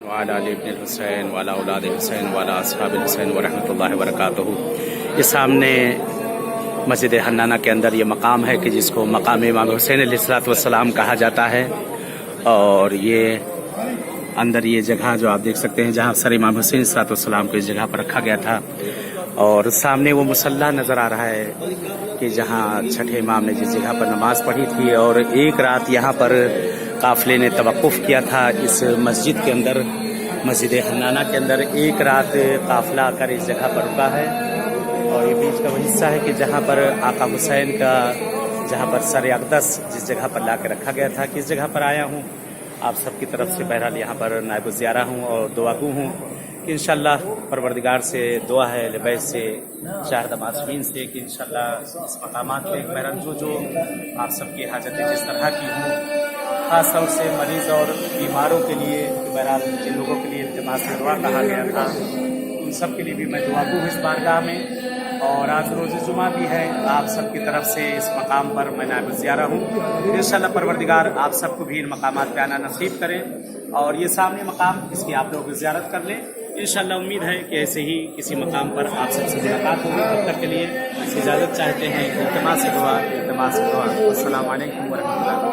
وعلی علی ابن الحسین وعلی اولاد حسین وعلی اصحاب الحسین ورحمۃ اللہ وبرکاتہ۔ یہ سامنے مسجد حنانہ کے اندر یہ مقام ہے کہ جس کو مقام امام حسین علیہ الصلوۃ والسلام کہا جاتا ہے، اور یہ اندر یہ جگہ جو آپ دیکھ سکتے ہیں جہاں سر امام حسین علیہ الصلوۃ والسلام کو اس جگہ پر رکھا گیا تھا، اور سامنے وہ مصلی نظر آ رہا ہے کہ جہاں چھٹے امام نے جس جگہ پر نماز پڑھی تھی، اور ایک رات یہاں پر قافلے نے توقف کیا تھا اس مسجد کے اندر، مسجد حنانہ کے اندر ایک رات قافلہ آ کر اس جگہ پر رکا ہے۔ اور یہ بیچ کا وہ حصہ ہے کہ جہاں پر آقا حسین کا جہاں پر سر اقدس جس جگہ پر لا کے رکھا گیا تھا، کس جگہ پر آیا ہوں آپ سب کی طرف سے بہرحال یہاں پر نائب الزیارہ ہوں اور دعا گو ہوں کہ انشاءاللہ پروردگار سے دعا ہے لبیک سے شاہد معصومین سے کہ انشاءاللہ اس مقامات پہ بہرحال جو آپ سب کی حاجتیں جس طرح کی ہوں، خاص طور سے مریض اور بیماروں کے لیے، بہرحال جن لوگوں کے لیے التماس دعا کہا گیا تھا ان سب کے لیے بھی میں دعا گو ہوں اس بارگاہ میں۔ اور آج روز جمعہ بھی ہے، آپ سب کی طرف سے اس مقام پر میں نائب الزیارہ ہوں، انشاءاللہ پروردگار آپ سب کو بھی ان مقامات پہ آنا نصیب کریں، اور یہ سامنے مقام اس کی آپ لوگ زیارت کر لیں۔ انشاءاللہ امید ہے کہ ایسے ہی کسی مقام پر آپ سب سے ملاقات ہوگی۔ تب تک کے لیے اجازت چاہتے ہیں، التماس دعا السلام علیکم ورحمۃ اللہ۔